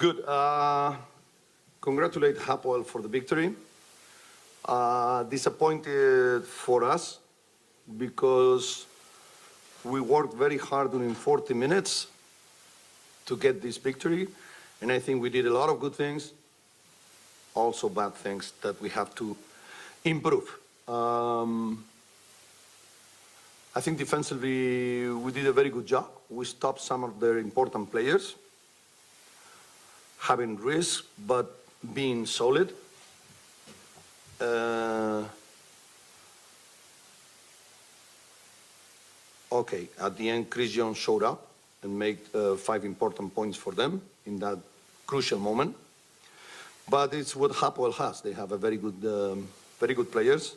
Good. Congratulate Hapoel for the victory. Disappointed for us because we worked very hard during 40 minutes to get this victory, and I think we did a lot of good things, also bad things that we have to improve. I think defensively we did a very good job. We stopped some of their important players, having risk but being solid. Okay, at the end, Chris Jones showed up and made 5 important points for them in that crucial moment. But it's what Hapoel has. They have a very good players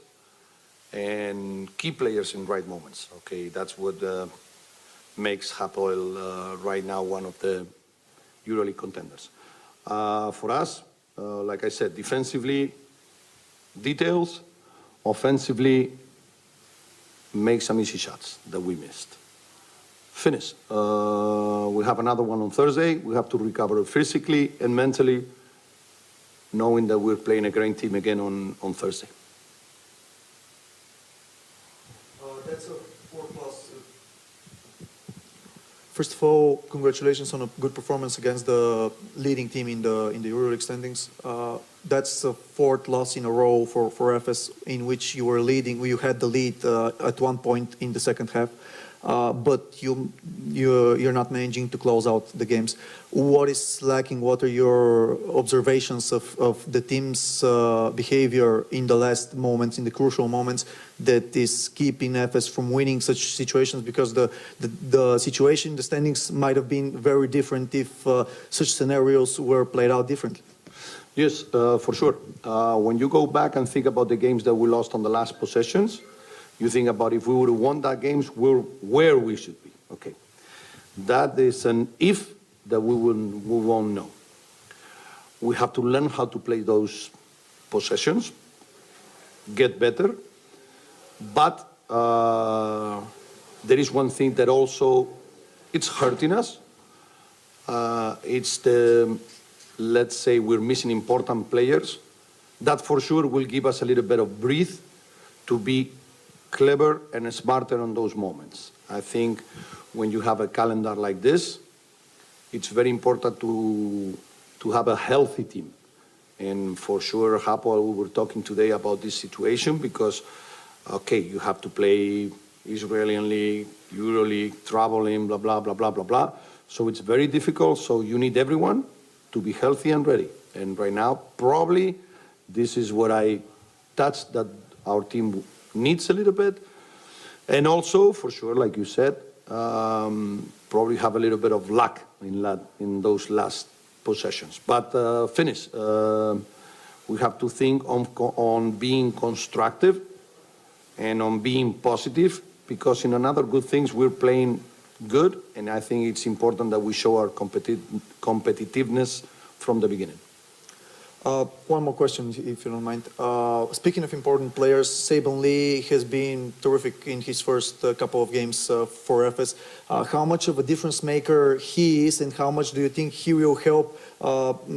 and key players in right moments. Okay, that's what makes Hapoel right now one of the EuroLeague contenders. For us, like I said, defensively, details, offensively, make some easy shots that we missed. Finish. We have another one on Thursday. We have to recover physically and mentally, knowing that we're playing a great team again on Thursday. That's a 4+. First of all, congratulations on a good performance against the leading team in the EuroLeague standings. That's the 4th loss in a row for Efes, in which you were leading. You had the lead at one point in the second half, but you're not managing to close out the games. What is lacking? What are your observations of the team's behavior in the last moments, in the crucial moments, that is keeping Efes from winning such situations? Because the situation, the standings might have been very different if such scenarios were played out differently. Yes, for sure. When you go back and think about the games that we lost on the last possessions, you think about if we would have won that games, where we should be. Okay, that is an if that we won't know. We have to learn how to play those possessions, get better. But there is one thing that also it's hurting us. It's the, let's say, we're missing important players. That for sure will give us a little bit of breath to be clever and smarter on those moments. I think when you have a calendar like this, it's very important to have a healthy team. And for sure, Hapoel, we were talking today about this situation because, okay, you have to play Israeli League, EuroLeague, traveling, blah, blah, blah, blah, blah, blah. So it's very difficult. So you need everyone to be healthy and ready. And right now, probably this is what I touched that our team needs a little bit. And also, for sure, like you said, probably have a little bit of luck in those last possessions. But finish. We have to think on being constructive and on being positive, because in another good things, we're playing good, and I think it's important that we show our competitiveness from the beginning. One more question, if you don't mind. Speaking of important players, Saban Lee has been terrific in his first couple of games for Efes. How much of a difference maker he is, and how much do you think he will help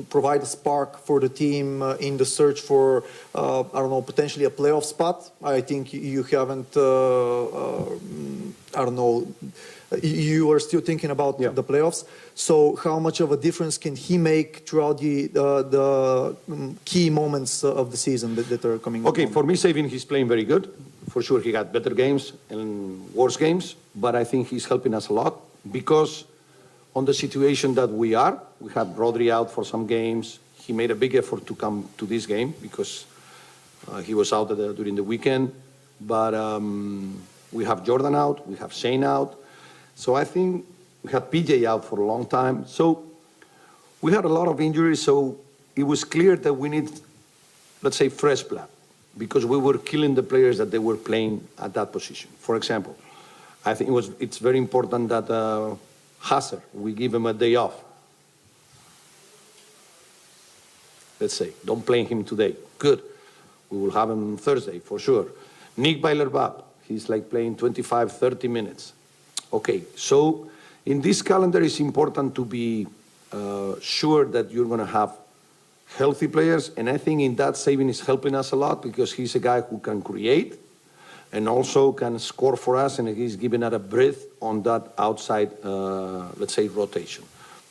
provide a spark for the team in the search for, I don't know, potentially a playoff spot? I think you haven't, I don't know, you are still thinking about the playoffs. So how much of a difference can he make throughout the key moments of the season that are coming up? Okay, for me, Sabin, he's playing very good. For sure, he got better games and worse games, but I think he's helping us a lot because on the situation that we had Rodri out for some games. He made a big effort to come to this game because he was out during the weekend. But we have Jordan out, we have Shane out. So I think we had PJ out for a long time. So we had a lot of injuries, so it was clear that we need, let's say, fresh blood, because we were killing the players that they were playing at that position. For example, I think it's very important that Hasser, we give him a day off. Let's say, don't play him today. Good. We will have him Thursday, for sure. Nick Bailer-Bab, he's like playing 25, 30 minutes. Okay, so in this calendar, it's important to be sure that you're going to have healthy players. And I think in that, Sabin is helping us a lot because he's a guy who can create and also can score for us, and he's giving us a breath on that outside, let's say, rotation.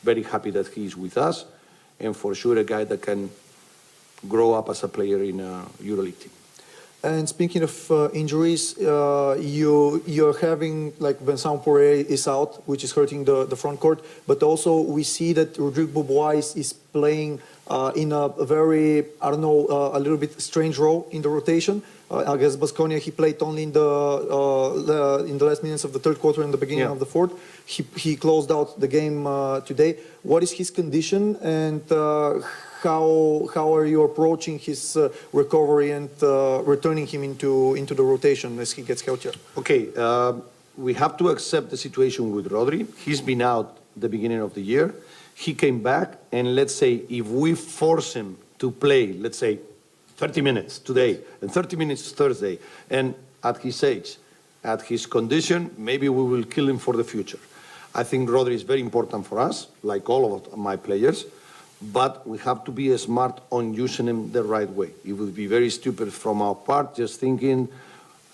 Very happy that he's with us, and for sure a guy that can grow up as a player in a EuroLeague team. And speaking of injuries, you're having, like, Vincent Poirier is out, which is hurting the front court, but also we see that Rodrigo Bois is playing in a very, I don't know, a little bit strange role in the rotation. Against Baskonia, he played only in the last minutes of the third quarter and the beginning of the fourth. He closed out the game today. What is his condition, and how are you approaching his recovery and returning him into the rotation as he gets healthier? Okay, we have to accept the situation with Rodri. He's been out the beginning of the year. He came back, and let's say if we force him to play, let's say 30 minutes today and 30 minutes Thursday, and at his age, at his condition, maybe we will kill him for the future. I think Rodri is very important for us, like all of my players, but we have to be smart on using him the right way. It would be very stupid from our part just thinking,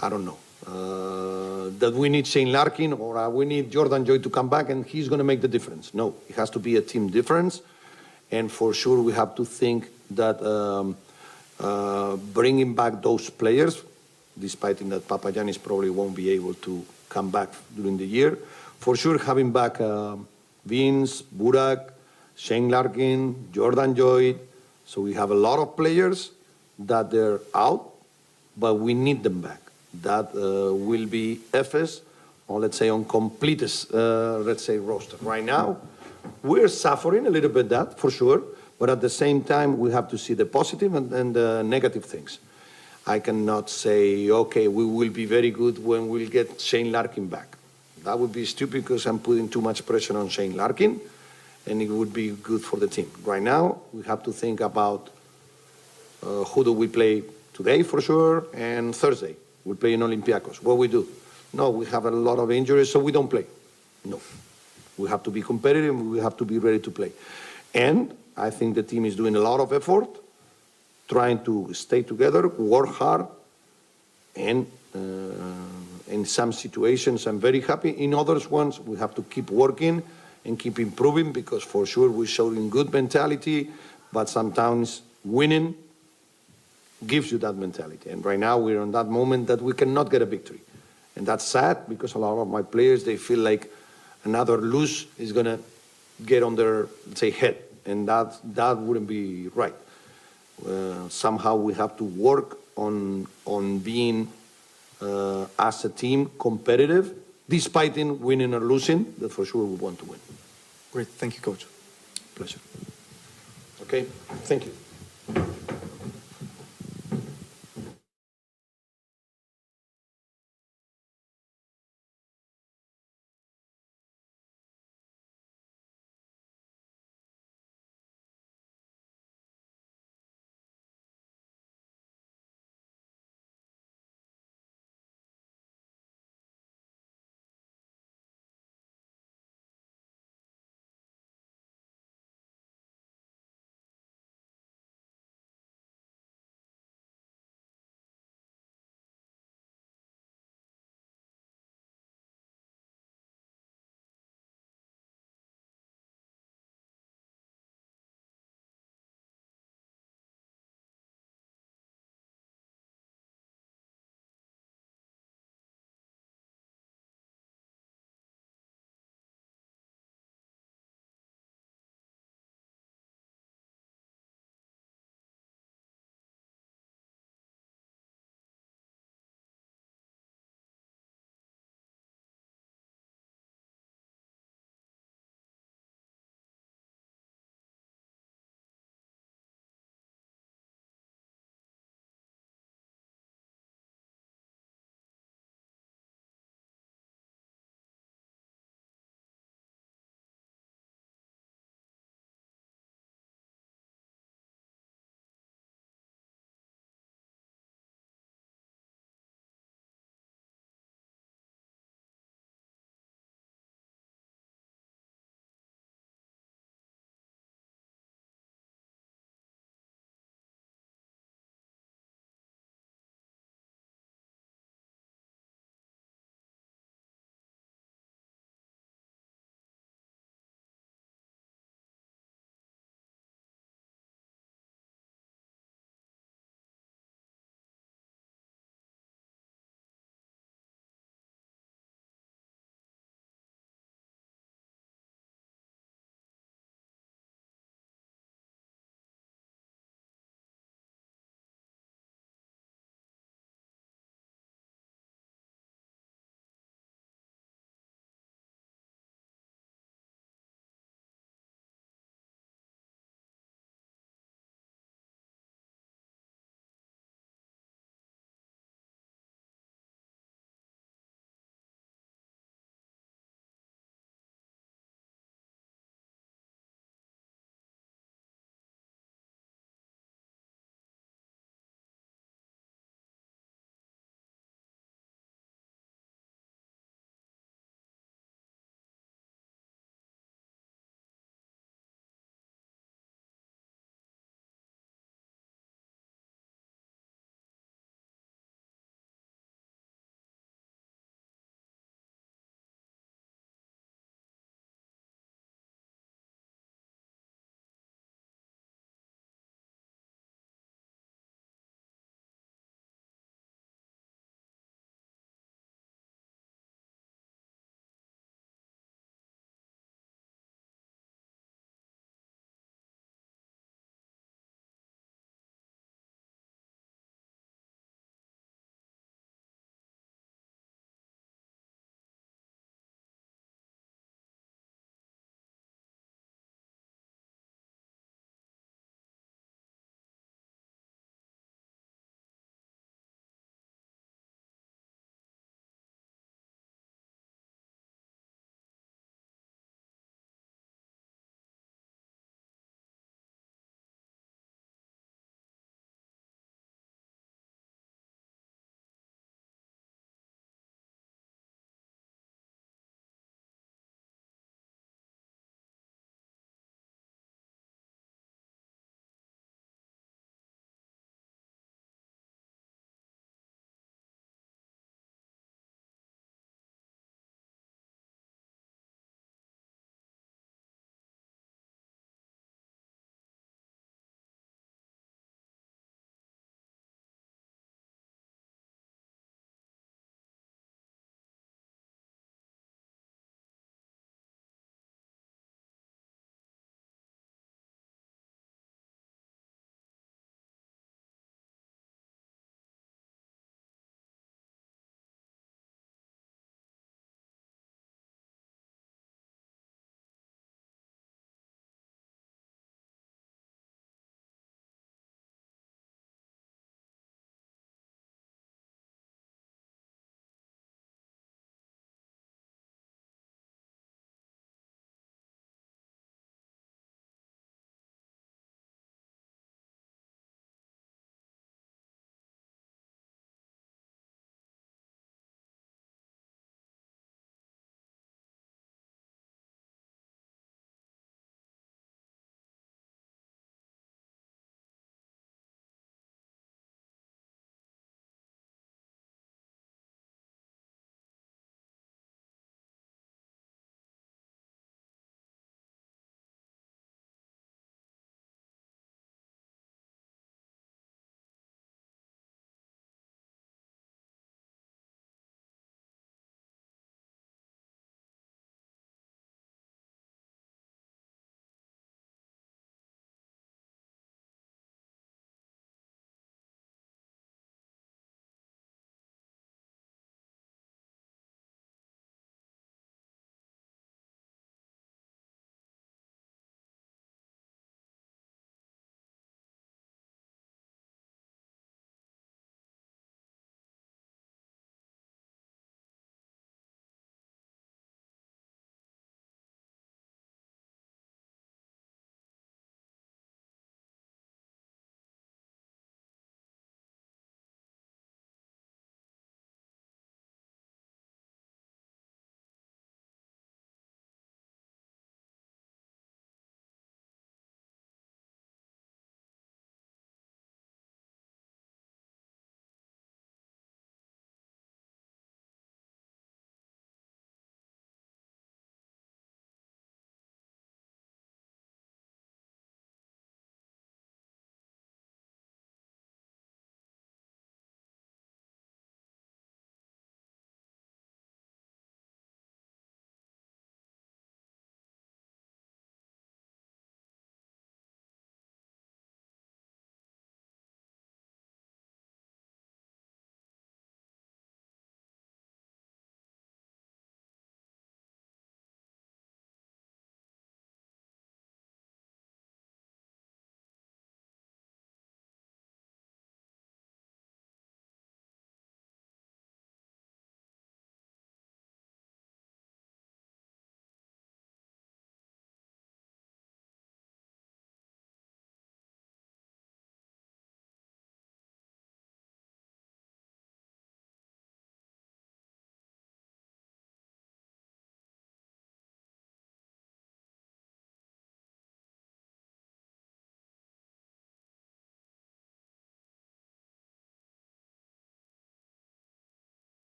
I don't know, that we need Shane Larkin or we need Jordan Joy to come back and he's going to make the difference. No, it has to be a team difference, and for sure we have to think that bringing back those players, despite that Papagiannis probably won't be able to come back during the year, for sure having back Vince, Burak, Shane Larkin, Jordan Joy. So we have a lot of players that they're out, but we need them back. That will be Efes, or let's say on completest, let's say, roster. Right now, we're suffering a little bit that, for sure, but at the same time, we have to see the positive and the negative things. I cannot say, okay, we will be very good when we'll get Shane Larkin back. That would be stupid because I'm putting too much pressure on Shane Larkin, and it would be good for the team. Right now, we have to think about who do we play today for sure, and Thursday. We play in Olympiacos. What we do? No, we have a lot of injuries, so we don't play. No. We have to be competitive, we have to be ready to play. And I think the team is doing a lot of effort, trying to stay together, work hard, and in some situations I'm very happy. In others ones, we have to keep working and keep improving, because for sure we're showing good mentality, but sometimes winning gives you that mentality. And right now we're on that moment that we cannot get a victory. And that's sad, because a lot of my players, they feel like another lose is going to get on their, let's say, head. And that wouldn't be right. Somehow we have to work on being, as a team, competitive, despite in winning or losing, that for sure we want to win. Great. Thank you, Coach. Pleasure. Okay, thank you.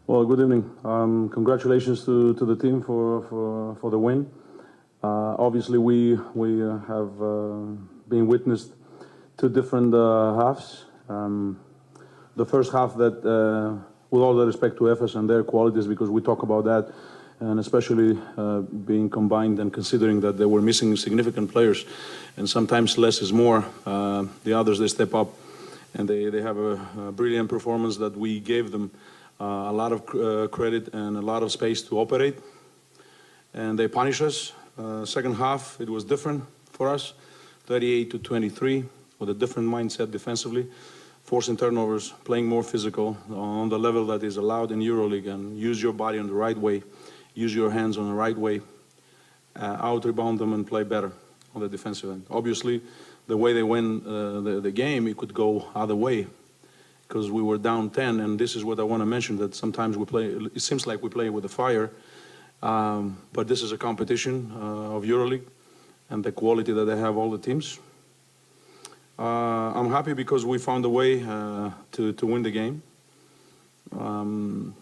Well, good evening. Congratulations to the team for the win. Obviously, we have been witnessed two different halves. The first half that, with all the respect to Efes and their qualities, because we talk about that, and especially being combined and considering that they were missing significant players, and sometimes less is more. The others, they step up, and they have a brilliant performance that we gave them a lot of credit and a lot of space to operate, and they punish us. Second half, it was different for us, 38-23, with a different mindset defensively, forcing turnovers, playing more physical on the level that is allowed in EuroLeague, and use your body in the right way, use your hands on the right way, out-rebound them and play better on the defensive end. Obviously, the way they win the game, it could go other way, because we were down 10, and this is what I want to mention, that sometimes we play, it seems like we play with a fire, but this is a competition of EuroLeague and the quality that they have, all the teams. I'm happy because we found a way to win the game. And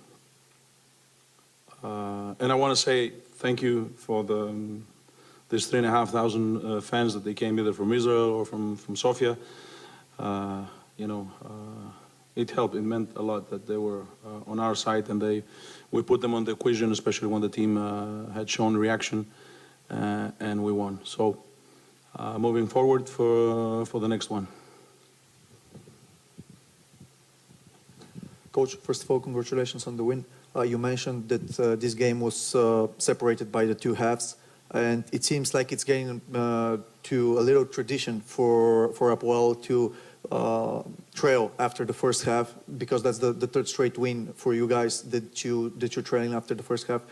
I want to say thank you for these 3,500 fans that they came either from Israel or from Sofia. It helped. It meant a lot that they were on our side, and we put them on the equation, especially when the team had shown reaction, and we won. So moving forward for the next one. Coach, first of all, congratulations on the win. You mentioned that this game was separated by the two halves, and it seems like it's getting to a little tradition for Hapoel to trail after the first half, because that's the third straight win for you guys that you're trailing after the first half.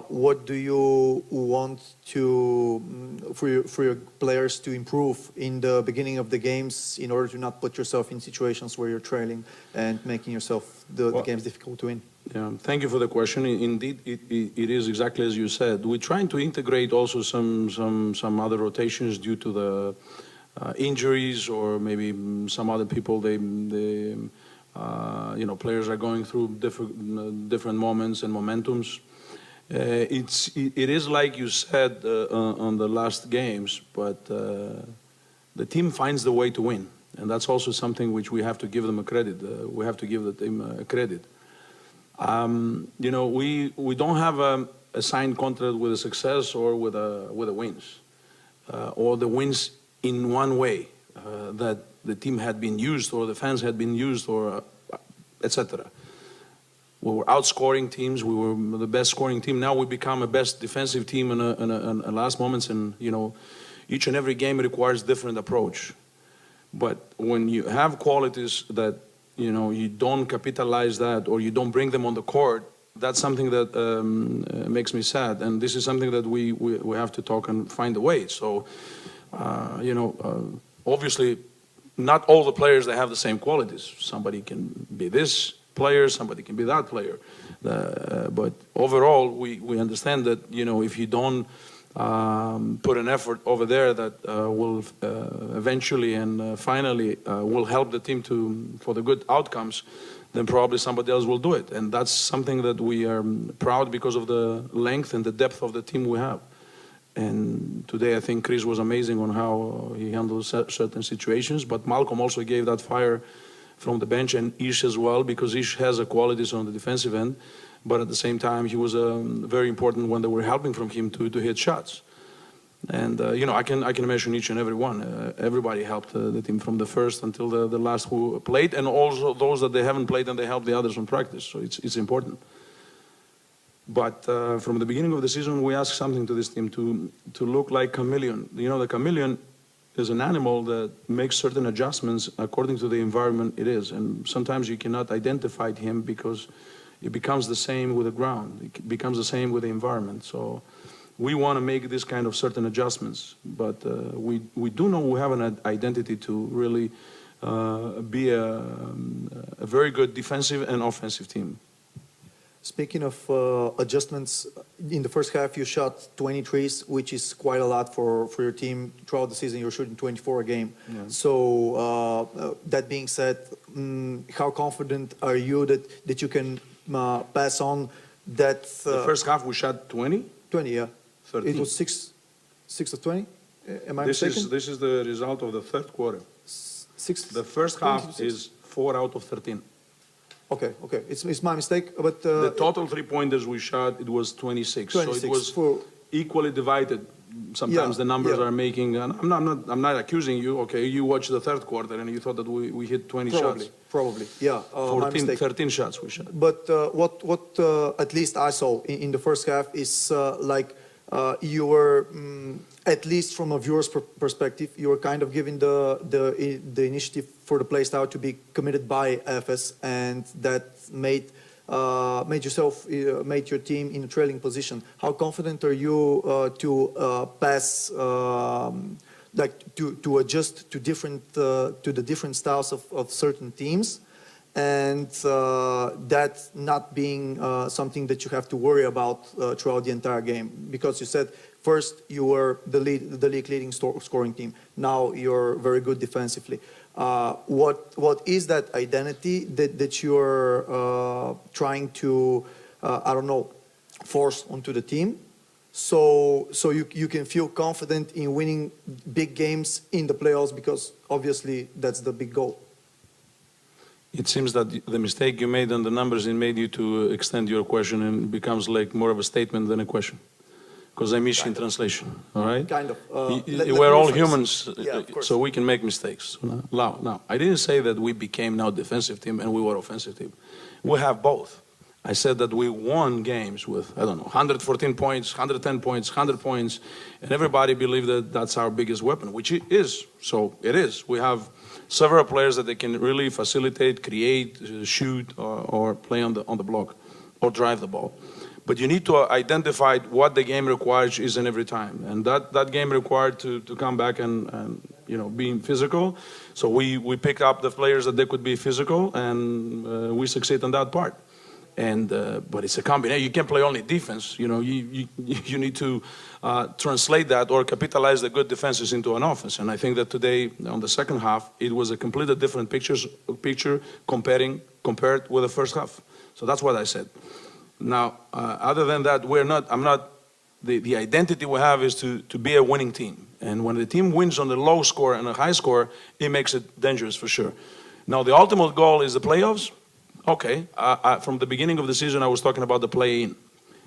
What do you want for your players to improve in the beginning of the games in order to not put yourself in situations where you're trailing and making yourself the games difficult to win? Yeah, thank you for the question. Indeed, it is exactly as you said. We're trying to integrate also some other rotations due to the injuries, or maybe some other people. Players are going through different moments and momentums. It is like you said on the last games, but the team finds the way to win, and that's also something which we have to give them a credit. We have to give the team a credit. We don't have a signed contract with a success or with a wins, or the wins in one way that the team had been used or the fans had been used, or etc. We were outscoring teams. We were the best scoring team. Now we become a best defensive team in last moments, and each and every game requires different approach. But when you have qualities that you don't capitalize that, or you don't bring them on the court, that's something that makes me sad. And this is something that we have to talk and find a way. So, obviously, not all the players, they have the same qualities. Somebody can be this player, somebody can be that player. But overall, we understand that, if you don't put an effort over there that will eventually and finally will help the team for the good outcomes, then probably somebody else will do it. And that's something that we are proud because of the length and the depth of the team we have. And today I think Chris was amazing on how he handled certain situations, but Malcolm also gave that fire from the bench, and Ish as well, because Ish has a qualities on the defensive end, but at the same time he was very important when they were helping from him to hit shots. And I can mention each and every one. Everybody helped the team from the first until the last who played, and also those that they haven't played, and they helped the others from practice. So it's important. But from the beginning of the season, we asked something to this team to look like chameleon. The chameleon is an animal that makes certain adjustments according to the environment it is. And sometimes you cannot identify him because it becomes the same with the ground. It becomes the same with the environment. So we want to make this kind of certain adjustments. But we do know we have an identity to really be a very good defensive and offensive team. Speaking of adjustments, in the first half you shot 23s, which is quite a lot for your team. Throughout the season you're shooting 24 a game. Yeah. So that being said, how confident are you that you can pass on that. The first half we shot 20. 20, yeah. 13. It was 6 of 20. Am I This mistaken? is the result of the third quarter. 6. The first half is 4 out of 13. Okay, okay. It's my mistake, but The total three-pointers we shot, it was 26. So 26 it was for- equally divided. Sometimes Yeah, the numbers yeah. are making, and I'm not accusing you, okay, you watched the third quarter and you thought that we hit 20 shots. Probably, yeah. My 14, mistake. 13 shots we shot. But what at least I saw in the first half is like you were, at least from a viewer's perspective, you were kind of giving the initiative for the play style to be committed by Efes, and that made your team in a trailing position. How confident are you to pass, like to adjust to the different styles of certain teams, and that not being something that you have to worry about throughout the entire game? Because you said first you were the league leading scoring team. Now you're very good defensively. What is that identity that you're trying to, I don't know, force onto the team, so you can feel confident in winning big games in the playoffs, because obviously that's the big goal. It seems that the mistake you made on the numbers, it made you to extend your question and becomes like more of a statement than a question. Because I miss in translation, all right? Kind of. We're all humans, Yeah, of course. so we can make mistakes. Now, I didn't say that we became now defensive team and we were offensive team. We have both. I said that we won games with, I don't know, 114 points, 110 points, 100 points, and everybody believed that that's our biggest weapon, which it is. So it is. We have several players that they can really facilitate, create, shoot, or play on the block, or drive the ball. But you need to identify what the game requires each and every time. And that game required to come back and being physical. So we pick up the players that they could be physical, and we succeed on that part. And but it's a combination. You can't play only defense. You need to translate that or capitalize the good defenses into an offense. And I think that today, on the second half, it was a completely different picture compared with the first half. So that's what I said. Now, other than that, the identity we have is to be a winning team. And when the team wins on the low score and a high score, it makes it dangerous for sure. Now, the ultimate goal is the playoffs. Okay, from the beginning of the season, I was talking about the play-in.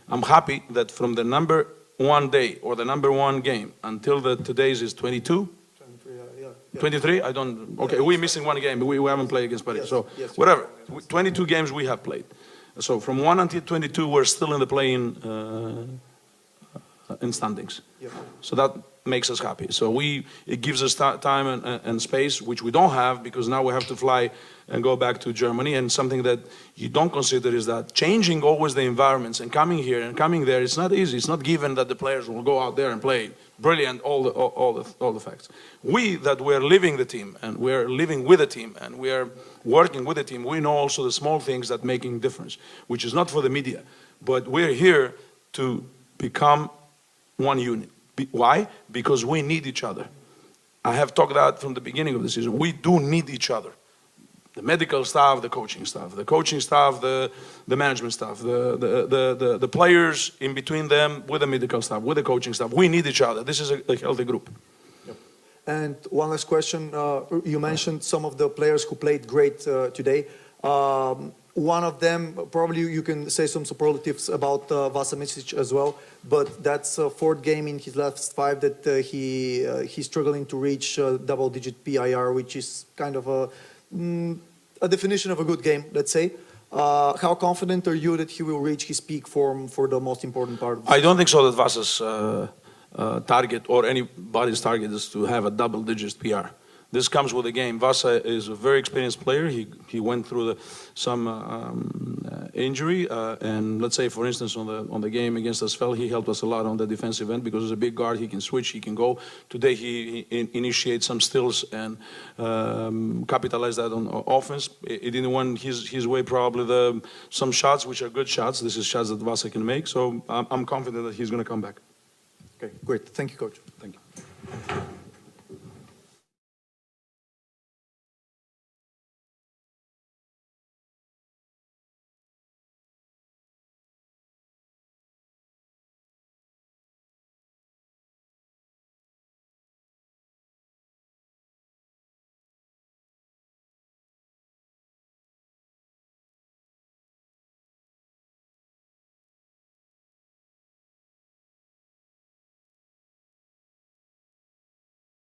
I'm happy that from the number one day or the number one game until today's is 22. 23? I don't. Okay, we're missing one game. We haven't played against Paris. So whatever. 22 games we have played. So from 1 until 22, we're still in the play-in in standings. Yep. So that makes us happy. So it gives us time and space, which we don't have, because now we have to fly and go back to Germany. And something that you don't consider is that changing always the environments and coming here and coming there, it's not easy. It's not given that the players will go out there and play brilliant all the facts. We're living the team, and we're living with the team, and we are working with the team. We know also the small things that making difference, which is not for the media, but we're here to become one unit. Why? Because we need each other. I have talked that from the beginning of the season. We do need each other. The medical staff, the coaching staff, the management staff, the players in between them, with the medical staff, with the coaching staff. We need each other. This is a healthy group. Yep. And one last question. You mentioned some of the players who played great today. One of them, probably you can say some superlatives about Vasa Micic as well, but that's a fourth game in his last 5 that he's struggling to reach double-digit PIR, which is kind of a definition of a good game, let's say. How confident are you that he will reach his peak form for the most important part of the season? I don't think so that Vasa's target or anybody's target is to have a double-digit PR. This comes with the game. Vasa is a very experienced player. He went through some injury, and let's say, for instance, on the game against Asvel, he helped us a lot on the defensive end because he's a big guard. He can switch. He can go. Today he initiates some steals and capitalized that on offense. It didn't went his way probably some shots which are good shots. This is shots that Vasa can make. So I'm confident that he's going to come back. Okay, great. Thank you, Coach. Thank you.